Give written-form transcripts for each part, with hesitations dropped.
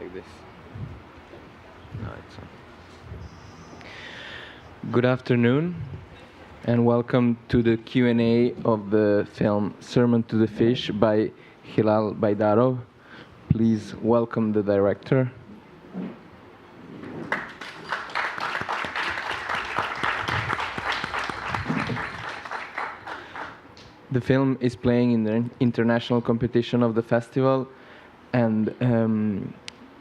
like this. No, it's on. Good afternoon, and welcome to the Q&A of the film Sermon to the Fish by Hilal Baydarov. Please welcome the director. The film is playing in the international competition of the festival, and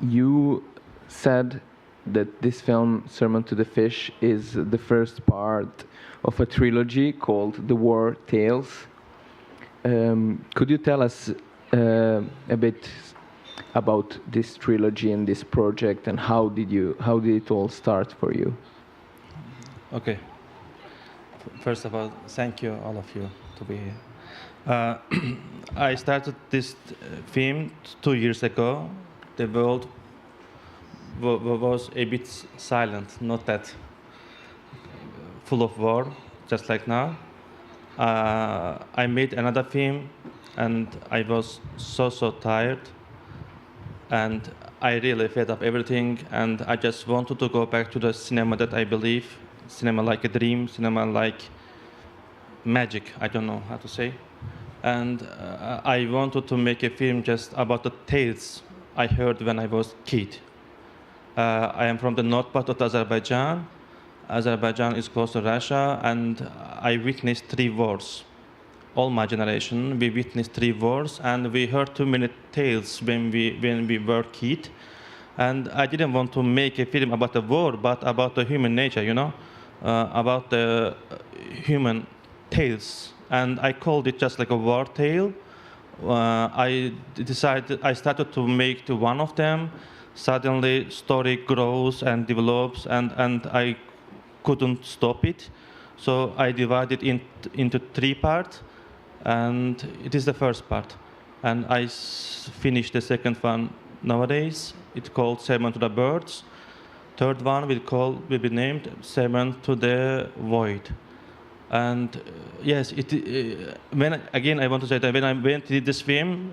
you said that this film, Sermon to the Fish, is the first part of a trilogy called The War Tales. Could you tell us a bit about this trilogy and this project, and how did it all start for you? Okay. First of all, thank you, all of you, to be here. I started this film 2 years ago. The world was a bit silent, not that full of war, just like now. I made another film, and I was so tired, and I really fed up everything, and I just wanted to go back to the cinema that I believe, cinema like a dream, cinema like magic, I don't know how to say. And I wanted to make a film just about the tales I heard when I was a kid. I am from the north part of Azerbaijan. Azerbaijan is close to Russia, and I witnessed 3 wars. All my generation, we witnessed 3 wars, and we heard too many tales when we were kid. And I didn't want to make a film about the war, but about the human nature, about the human tales. And I called it just like a war tale. I started to make one of them. Suddenly, story grows and develops, and I couldn't stop it. So I divided into 3 parts, and it is the first part. And I finished the second one nowadays. It's called Sermon to the Birds. Third one will be named Sermon to the Void. And yes, I want to say that when I went to this film,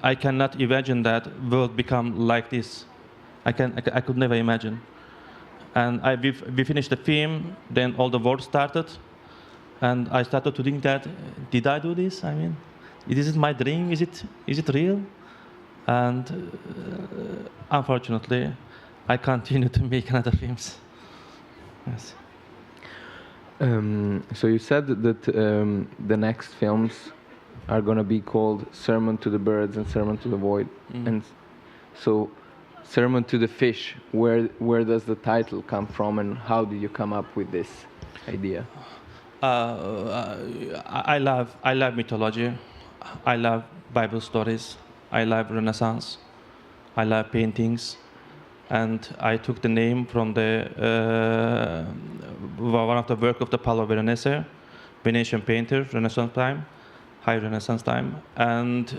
I cannot imagine that world become like this. I could never imagine. And we finished the film, then all the war started, and I started to think that, did I do this? I mean, is it my dream? Is it real? And unfortunately, I continue to make another films. Yes. So you said that the next films are going to be called Sermon to the Birds and Sermon to the Void. And so Sermon to the Fish, where does the title come from, and how did you come up with this idea? I love mythology. I love Bible stories. I love Renaissance. I love paintings. And I took the name from one of the work of the Paolo Veronese, Venetian painter, Renaissance time, high Renaissance time. And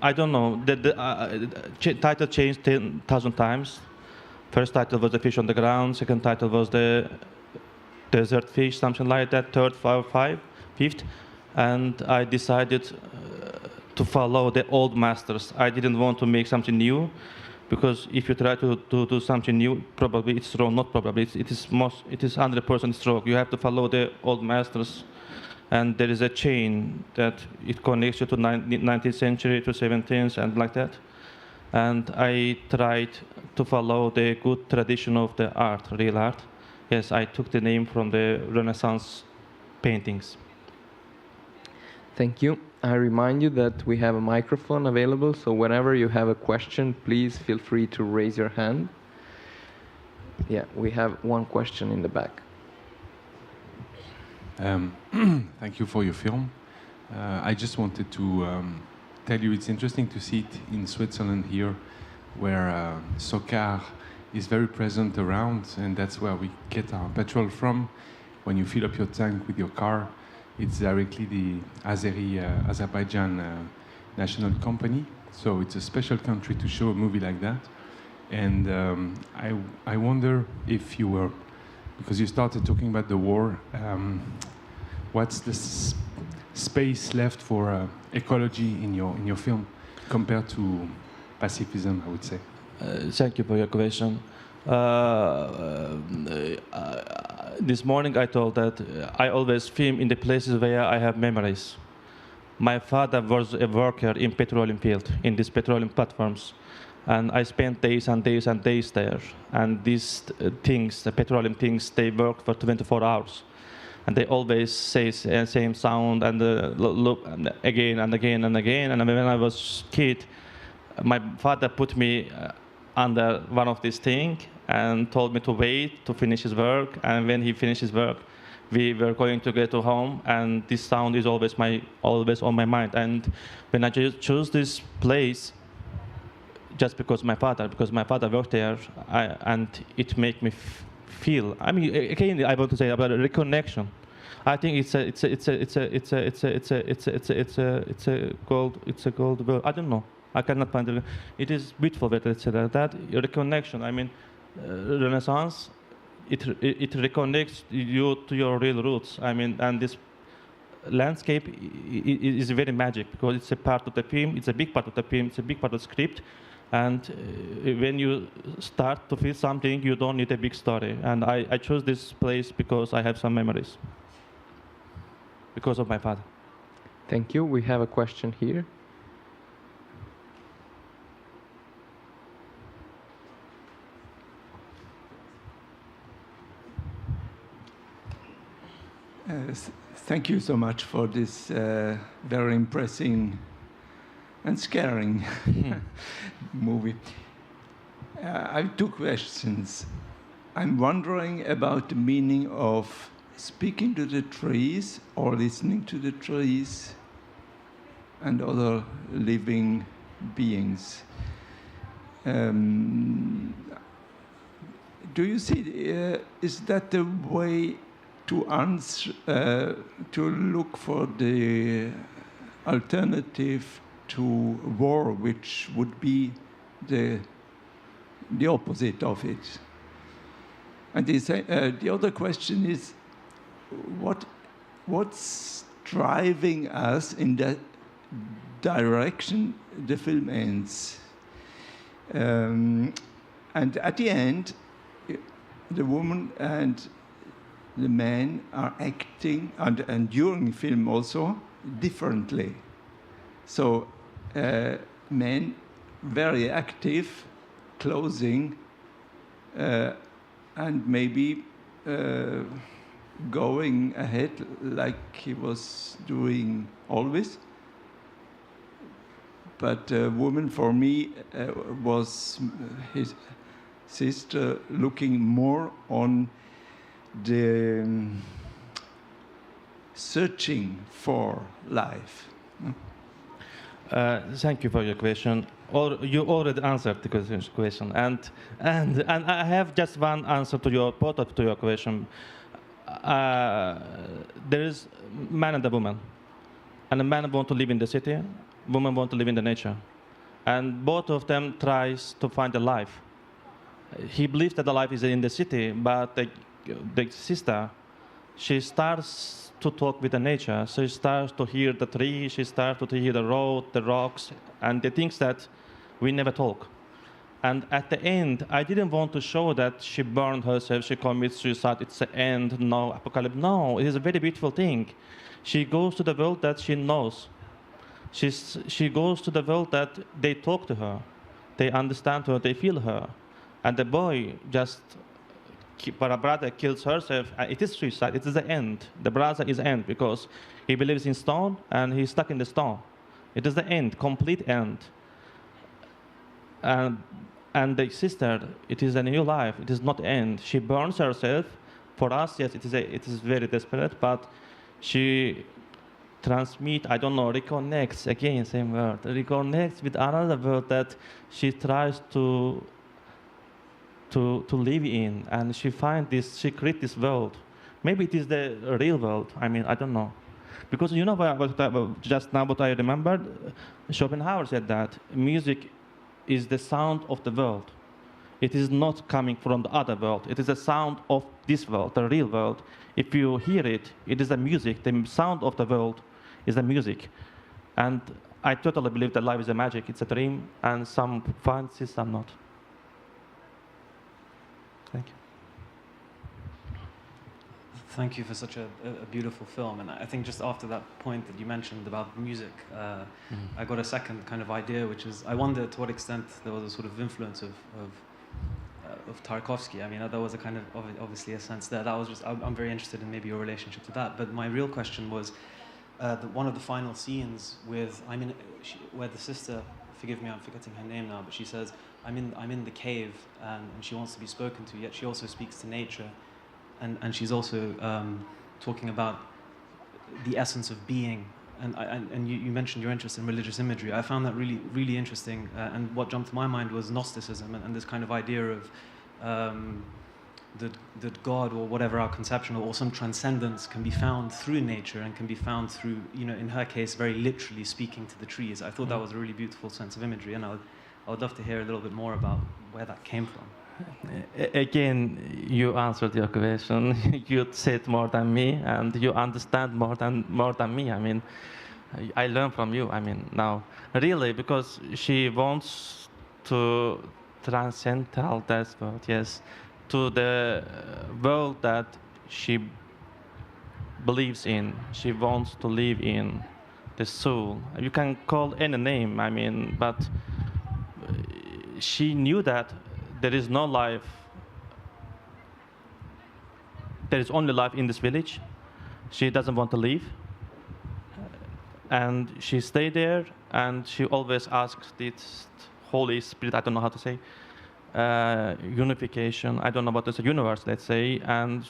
I don't know, the title changed 10,000 times. First title was The Fish on the Ground, second title was The Desert Fish, something like that, third, fifth. And I decided to follow the old masters. I didn't want to make something new, because if you try to do something new, probably it's wrong. Not probably, it is 100% wrong. You have to follow the old masters, and there is a chain that it connects you to 19th century to 17th and like that. And I tried to follow the good tradition of the art, real art. Yes, I took the name from the Renaissance paintings. Thank you. I remind you that we have a microphone available, so whenever you have a question, please feel free to raise your hand. Yeah, we have one question in the back. Thank you for your film. I just wanted to tell you it's interesting to see it in Switzerland here, where Socar is very present around, and that's where we get our petrol from. When you fill up your tank with your car, it's directly the Azerbaijan national company. So it's a special country to show a movie like that. And I wonder if you were, because you started talking about the war, what's the space left for ecology in your film compared to pacifism, I would say. Thank you for your question. This morning I told that I always film in the places where I have memories. My father was a worker in petroleum field, in these petroleum platforms. And I spent days and days and days there. And these things, the petroleum things, they worked for 24 hours. And they always say same sound and look again and again and again. And when I was kid, my father put me under one of these things and told me to wait to finish his work. And when he finished his work, we were going to get to home, and this sound is always on my mind. And when I choose this place, just because my father worked there, and it make me feel. I mean, again, I want to say about a reconnection. I think it's a gold word. I don't know. I cannot find it. It is beautiful that it's like that. Reconnection. I mean, Renaissance. It reconnects you to your real roots. I mean, and this landscape is very magic because it's a part of the film. It's a big part of the film. It's a big part of the script. And when you start to feel something, you don't need a big story. And I chose this place because I have some memories. Because of my father. Thank you. We have a question here. Thank you so much for this very impressive and scaring movie. I have two questions. I'm wondering about the meaning of speaking to the trees or listening to the trees and other living beings. Do you see, is that the way to answer, to look for the alternative to war, which would be the opposite of it? And the other question is, what's driving us in that direction the film ends? And at the end, the woman and the men are acting, and during the film also, differently. So men very active, closing, and maybe going ahead like he was doing always. But woman for me was his sister looking more on the searching for life. Thank you for your question. You already answered the question, and I have just one answer to your question. There is man and a woman, and a man want to live in the city, woman want to live in the nature, and both of them tries to find a life. He believes that the life is in the city, but the sister, she starts to talk with the nature. She starts to hear the tree, she starts to hear the road, the rocks, and the things that we never talk. And at the end, I didn't want to show that she burned herself, she commits suicide, it's the end, no, apocalypse. No, it is a very beautiful thing. She goes to the world that she knows. She goes to the world that they talk to her. They understand her, they feel her. And the boy just, her brother kills herself. It is suicide. It is the end. The brother is end because he believes in stone and he's stuck in the stone. It is the end, complete end. And the sister, it is a new life. It is not end. She burns herself. For us, yes, it is very desperate, but she transmits, I don't know, reconnects, again, same word, reconnects with another world that she tries to live in, and she finds this, she creates this world. Maybe it is the real world. I mean, I don't know. Because you know, just now what I remembered, Schopenhauer said that music is the sound of the world. It is not coming from the other world. It is the sound of this world, the real world. If you hear it, it is the music. The sound of the world is the music. And I totally believe that life is a magic. It's a dream, and some fancy, some not. Thank you. Thank you for such a beautiful film. And I think just after that point that you mentioned about music, I got a second kind of idea, which is I wonder to what extent there was a sort of influence of Tarkovsky. I mean, there was a kind of obviously a sense there. That was just I'm very interested in maybe your relationship to that. But my real question was one of the final scenes with where the sister, forgive me, I'm forgetting her name now, but she says I'm in the cave and she wants to be spoken to, yet she also speaks to nature. And she's also talking about the essence of being. And you mentioned your interest in religious imagery. I found that really, really interesting. And what jumped to my mind was Gnosticism and this kind of idea of that God or whatever our conception or some transcendence can be found through nature and can be found through, in her case, very literally speaking to the trees. I thought that was a really beautiful sense of imagery. And I would love to hear a little bit more about where that came from. Again, you answered your question. You said more than me, and you understand more than me. I mean, I learn from you. I mean, now really, because she wants to transcend that world, yes, to the world that she believes in. She wants to live in the soul. You can call any name. I mean, but she knew that there is no life. There is only life in this village. She doesn't want to leave. And she stayed there, and she always asks this Holy Spirit, I don't know how to say, unification, I don't know what is the universe, let's say, and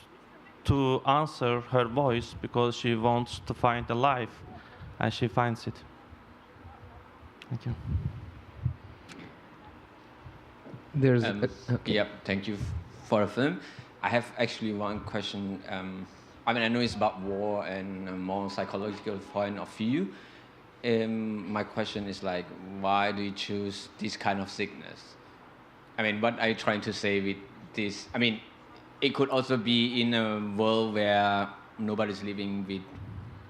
to answer her voice because she wants to find the life, and she finds it. Thank you. There's Yep, thank you for the film. I have actually one question. I mean, I know it's about war and a more psychological point of view. My question is like, why do you choose this kind of sickness? I mean, what are you trying to say with this? I mean, it could also be in a world where nobody's living with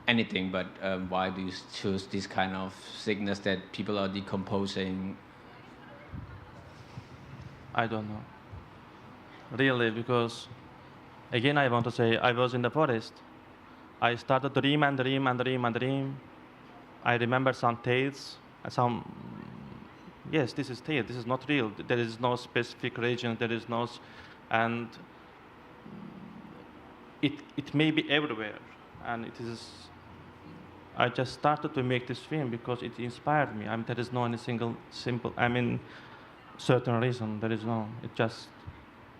anything, but why do you choose this kind of sickness that people are decomposing? I don't know. Really, because, again, I want to say, I was in the forest. I started to dream and dream and dream and dream. I remember some tales, yes, this is tale, this is not real. There is no specific region, there is no, and it may be everywhere. And it is, I just started to make this film because it inspired me. I mean, there is no any simple, certain reason. There is no.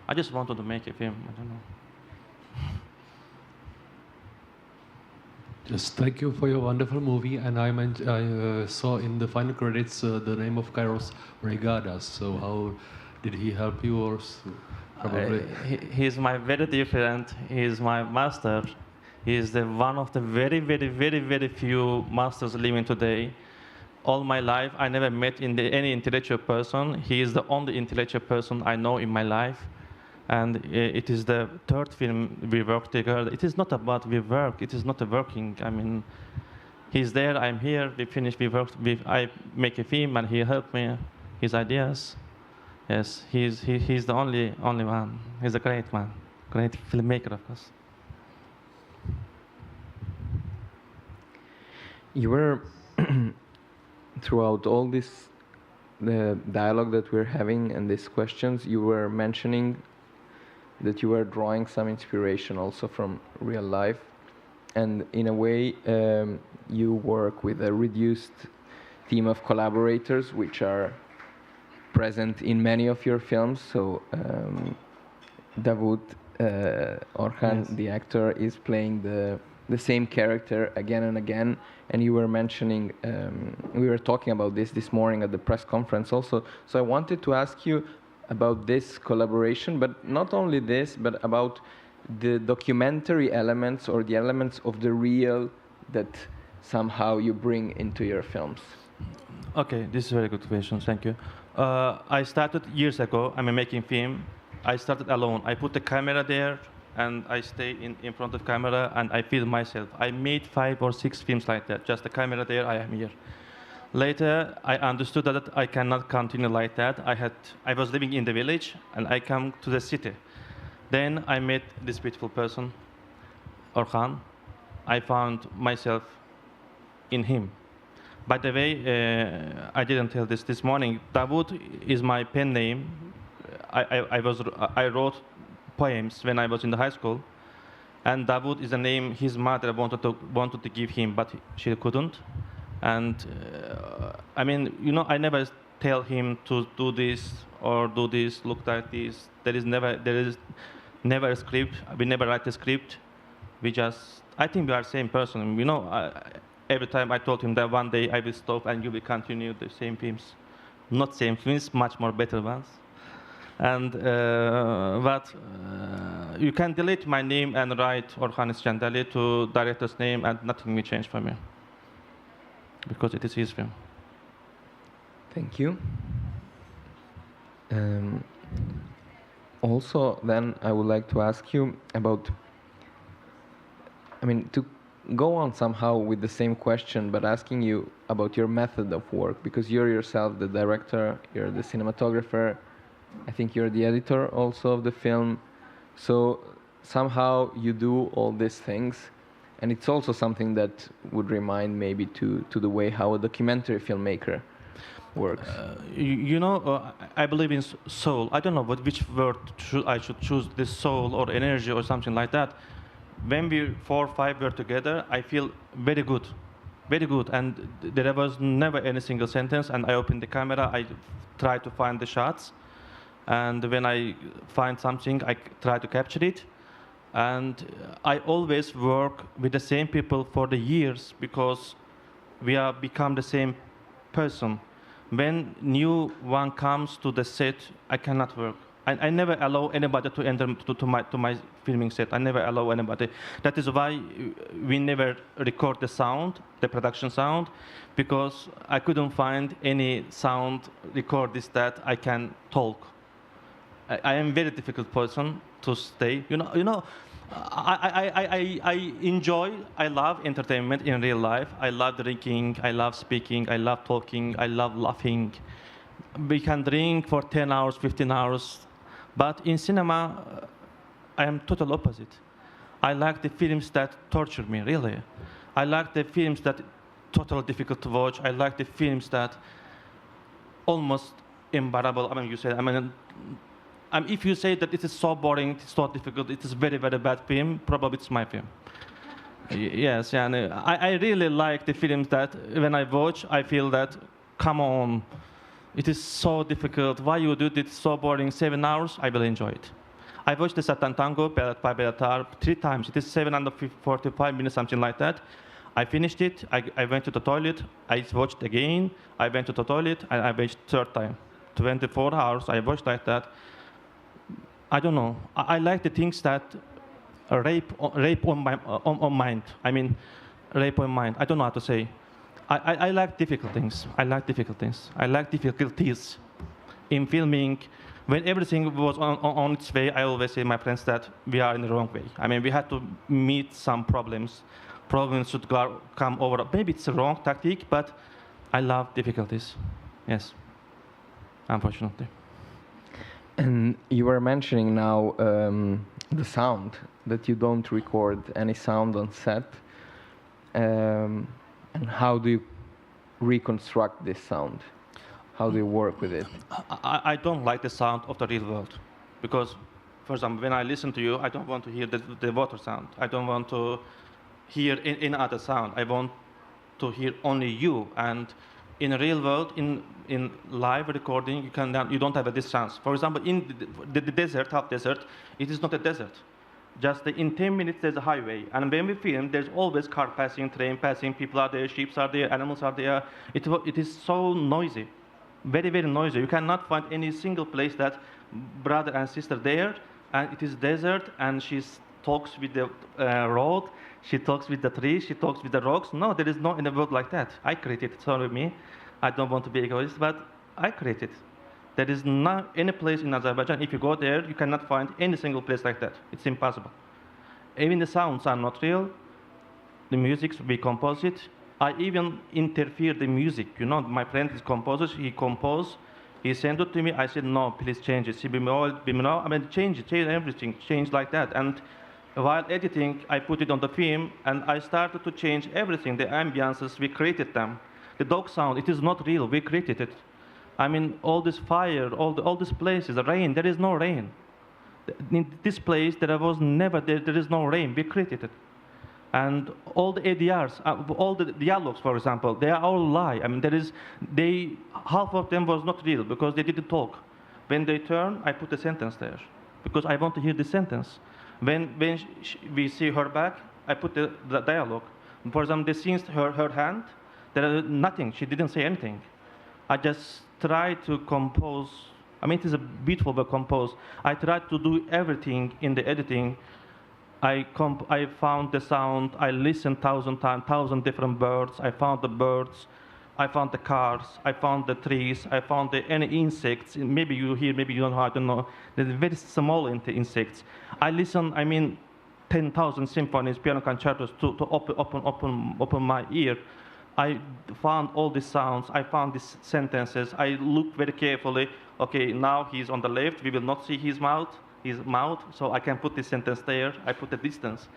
I just wanted to make a film. I don't know. Just thank you for your wonderful movie. And I saw in the final credits the name of Kairos Regadas. So how did he help you, or probably? He's my very dear friend. He's my master. He is one of the very, very, very, very few masters living today. All my life, I never met any intellectual person. He is the only intellectual person I know in my life. And it is the third film we work together. It is not about we work. It is not a working. I mean, he's there, I'm here, we finish, we work. I make a film, and he helped me, his ideas. Yes, he's the only one. He's a great man, great filmmaker, of course. You were throughout all this the dialogue that we're having and these questions, you were mentioning that you were drawing some inspiration also from real life, and in a way you work with a reduced team of collaborators which are present in many of your films. So Davut Orhan, yes, the actor, is playing the same character again and again. And you were mentioning, we were talking about this morning at the press conference also. So I wanted to ask you about this collaboration, but not only this, but about the documentary elements or the elements of the real that somehow you bring into your films. Okay, this is a very good question, thank you. I started years ago, I'm making film. I started alone. I put the camera there, and I stay in front of camera, and I film myself. I made 5 or 6 films like that. Just the camera there, I am here. Later, I understood that I cannot continue like that. I was living in the village, and I come to the city. Then I met this beautiful person, Orhan. I found myself in him. By the way, I didn't tell this morning. Davut is my pen name. I wrote poems when I was in the high school, and Davut is a name his mother wanted to give him, but she couldn't. And I mean, you know, I never tell him to do this or do this, look like this. There is never a script. We never write a script. I think we are the same person. You know, every time I told him that one day I will stop and you will continue the same films. Not same films, much more better ones. And but you can delete my name and write Orhan Iskandari to director's name, and nothing will change for me because it is his film. Thank you. Also, then I would like to ask you about, I mean, to go on somehow with the same question, but asking you about your method of work, because you're yourself the director, you're the cinematographer, I think you're the editor also of the film. So somehow you do all these things, and it's also something that would remind maybe to the way how a documentary filmmaker works. You know, I believe in soul. I don't know which word I should choose, this soul or energy or something like that. When we 4 or 5 were together, I feel very good, and there was never any single sentence, and I opened the camera, I try to find the shots, and when I find something, I try to capture it, and I always work with the same people for the years, because we are become the same person. When new one comes to the set, I cannot work. I never allow anybody to enter to my filming set. I never allow anybody. That is why we never record the sound, the production sound, because I couldn't find any sound recordist that I can talk. I am a very difficult person to stay. You know, I enjoy, I love entertainment in real life. I love drinking, I love speaking, I love talking, I love laughing. We can drink for 10 hours, 15 hours. But in cinema, I am total opposite. I like the films that torture me, really. I like the films that totally difficult to watch. I like the films that almost unbearable. If you say that it is so boring, it's so difficult, it is very, very bad film, probably it's my film. Yes, and I really like the films that when I watch, I feel that, come on, it is so difficult. Why you do it so boring? 7 hours, I will enjoy it. I watched the Satan Tango by Baliqlara 3 times. It is 745 minutes, something like that. I finished it. I went to the toilet. I watched again. I went to the toilet, and I watched 3rd time. 24 hours. I watched like that. I don't know. I like the things that rape on my mind. I mean, rape on mind. I don't know how to say. I like difficult things. I like difficulties in filming. When everything was on its way, I always say to my friends that we are in the wrong way. I mean, we had to meet some problems. Problems should come over. Maybe it's a wrong tactic, but I love difficulties. Yes, unfortunately. And you were mentioning now the sound, that you don't record any sound on set. And how do you reconstruct this sound? How do you work with it? I don't like the sound of the real world. Because, for example, when I listen to you, I don't want to hear the water sound. I don't want to hear any other sound. I want to hear only you. And in the real world, in live recording, you don't have this chance. For example, in the desert, half desert, it is not a desert. Just in 10 minutes, there's a highway. And when we film, there's always car passing, train passing, people are there, sheep are there, animals are there. It is so noisy, very, very noisy. You cannot find any single place that brother and sister there, and it is desert, and she talks with the road, she talks with the trees, she talks with the rocks. No, there is no in the world like that. I created it, sorry me. I don't want to be egoist, but I created it. There is not any place in Azerbaijan, if you go there, you cannot find any single place like that. It's impossible. Even the sounds are not real. The music, we compose it. I even interfered the music. You know, my friend is composer. He composed. He sent it to me. I said, no, please change it. Si bemol. I mean, change everything, change like that. And while editing, I put it on the film, and I started to change everything. The ambiances, we created them. The dog sound, it is not real. We created it. I mean, all this fire, all these places, the rain. There is no rain. In this place, there is no rain. We created it. And all the ADRs, all the dialogues, for example, they are all lie. I mean, half of them was not real because they didn't talk. When they turn, I put a sentence there because I want to hear the sentence. When we see her back, I put the dialogue. For example, the scenes, her hand, there is nothing. She didn't say anything. I just tried to compose. I mean, it is a beautiful but compose. I tried to do everything in the editing. I found the sound. I listened 1,000 times, 1,000 different birds. I found the birds. I found the cars. I found the trees. I found any insects. Maybe you hear, maybe you don't know. I don't know. They're very small insects. I listened. I mean, 10,000 symphonies, piano concertos to open my ear. I found all these sounds. I found these sentences. I looked very carefully. Okay, now he's on the left. We will not see his mouth, so I can put this sentence there. I put the distance.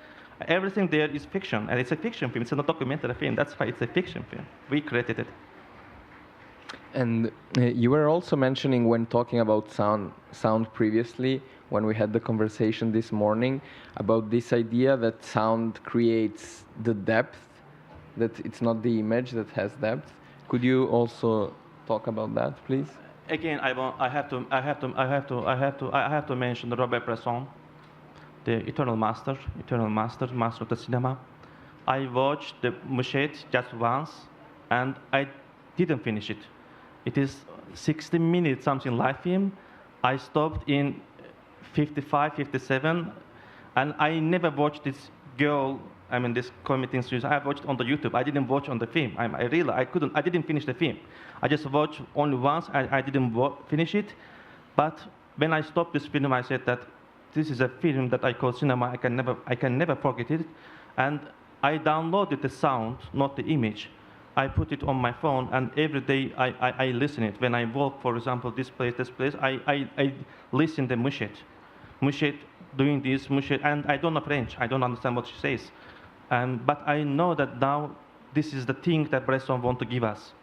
Everything there is fiction, and it's a fiction film. It's not a documentary film. That's why it's a fiction film. We created it. And you were also mentioning when talking about sound previously, when we had the conversation this morning, about this idea that sound creates the depth, that it's not the image that has depth. Could you also talk about that, please? Again, I have to mention Robert Bresson, the eternal master of the cinema. I watched the Mouchette just once, and I didn't finish it. It is 60 minutes, something like film. I stopped in 55, 57, and I never watched this girl. I mean, this committing suicide. I watched on the YouTube. I didn't watch on the film. I didn't finish the film. I just watched only once. I didn't finish it. But when I stopped this film, I said that this is a film that I call cinema. I can never forget it. And I downloaded the sound, not the image. I put it on my phone, and every day I listen it. When I walk, for example, this place, I listen to Mouchette doing this, Mouchette, and I don't know French. I don't understand what she says. But I know that now this is the thing that Bresson wants to give us.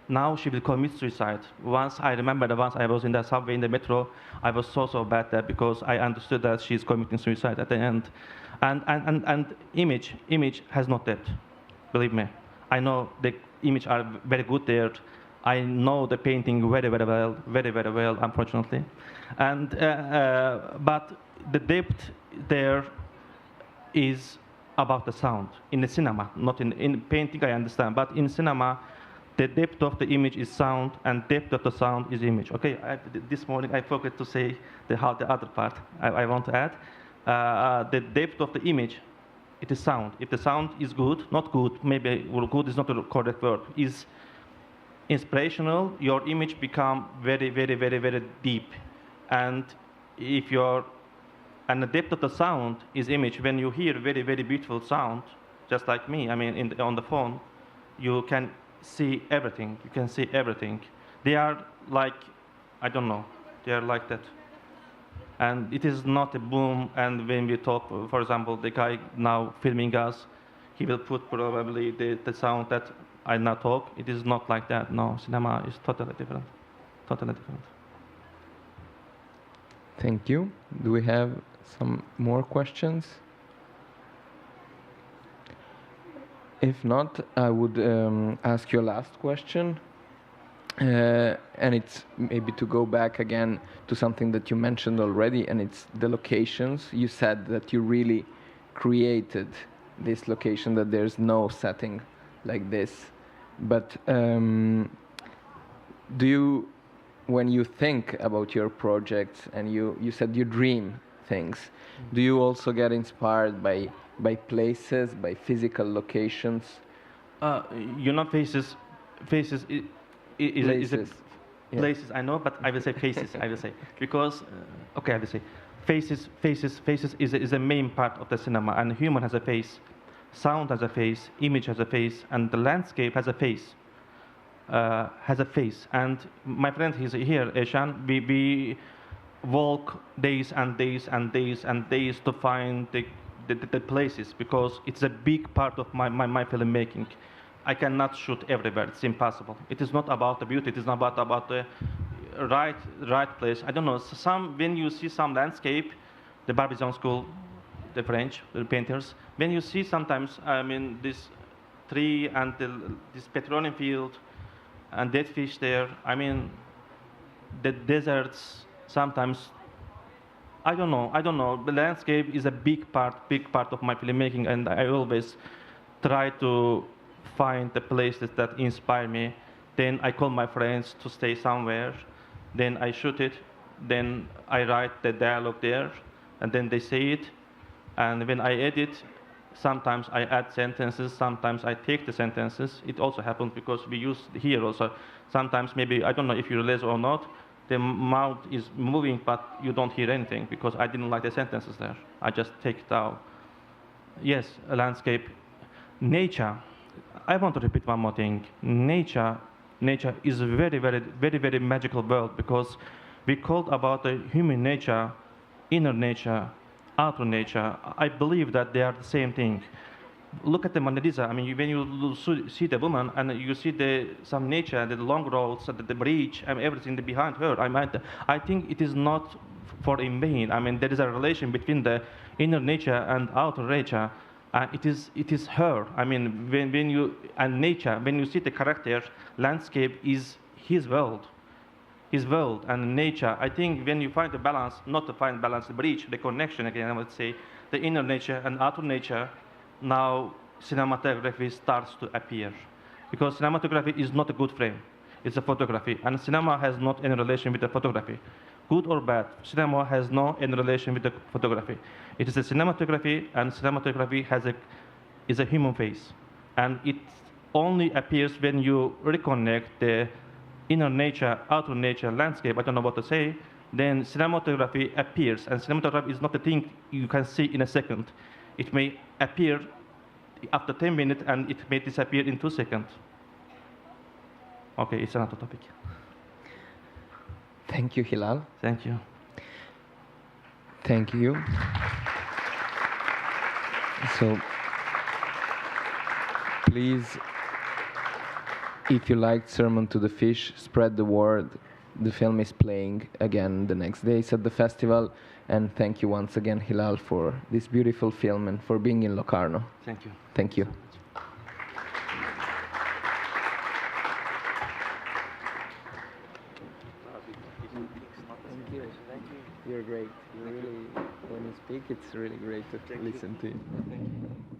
Now she will commit suicide. Once I remember that once I was in the subway, in the metro, I was so bad there because I understood that she's committing suicide at the end. And image has no depth, believe me. I know the image are very good there. I know the painting very well, unfortunately. But the depth there is about the sound in the cinema, not in painting. I understand, but in cinema, the depth of the image is sound, and depth of the sound is image. Okay, this morning I forgot to say the other part. I want to add the depth of the image. It is sound. If the sound is good, not good, maybe good is not the correct word, is inspirational, your image become very deep. And and the depth of the sound is image. When you hear very beautiful sound, just like me, I mean, on the phone, you can see everything. You can see everything. They are like, I don't know, they are like that. And it is not a boom, and when we talk, for example, the guy now filming us, he will put probably the sound that I now talk. It is not like that. No, cinema is totally different. Totally different. Thank you. Do we have some more questions? If not, I would ask you a last question. And it's maybe to go back again to something that you mentioned already, and it's the locations. You said that you really created this location, that there's no setting like this. But do you, when you think about your projects, and you said you dream things, do you also get inspired by places, by physical locations? Faces is places, I know, but I will say faces. I will say because I will say faces is a main part of the cinema, and human has a face. sound has a face, image has a face, and the landscape has a face. And my friend, he's here, Eshan. We walk days and days and days and days to find the places, because it's a big part of my filmmaking. I cannot shoot everywhere. It's impossible. It is not about the beauty. It is not about the right place. I don't know. When you see some landscape, the Barbizon school, the French, the painters, when you see sometimes, I mean, this tree and this petroleum field and dead fish there, I mean, the deserts, sometimes, I don't know. The landscape is a big part of my filmmaking, and I always try to find the places that inspire me. Then I call my friends to stay somewhere. Then I shoot it. Then I write the dialogue there, and then they say it. And when I edit, sometimes I add sentences, sometimes I take the sentences. It also happens because we use here also. Sometimes maybe, I don't know if you realize or not, the mouth is moving, but you don't hear anything because I didn't like the sentences there. I just take it out. Yes, a landscape. Nature. I want to repeat one more thing. Nature is a very magical world, because we called about the human nature, inner nature, outer nature. I believe that they are the same thing. Look at the Mona Lisa. I mean, when you see the woman and you see some nature, the long roads, the bridge, and everything behind her, I think it is not for in vain. I mean, there is a relation between the inner nature and outer nature. It is her. I mean, when you see the character, landscape is his world, and nature. I think when you find the balance, not to find balance, the bridge, the connection again, I would say, the inner nature and outer nature, now cinematography starts to appear. Because cinematography is not a good frame, it's a photography, and cinema has not any relation with the photography. Good or bad, cinema has no any relation with the photography. It is a cinematography, and cinematography is a human face. And it only appears when you reconnect the inner nature, outer nature, landscape, I don't know what to say, then cinematography appears. And cinematography is not a thing you can see in a second. It may appear after 10 minutes, and it may disappear in 2 seconds. Okay, it's another topic. Thank you, Hilal. Thank you. Thank you. So, please, if you liked Sermon to the Fish, spread the word. The film is playing again the next days at the festival. And thank you once again, Hilal, for this beautiful film and for being in Locarno. Thank you. Thank you. You're great. When you speak, it's really great to listen to you. Thank you.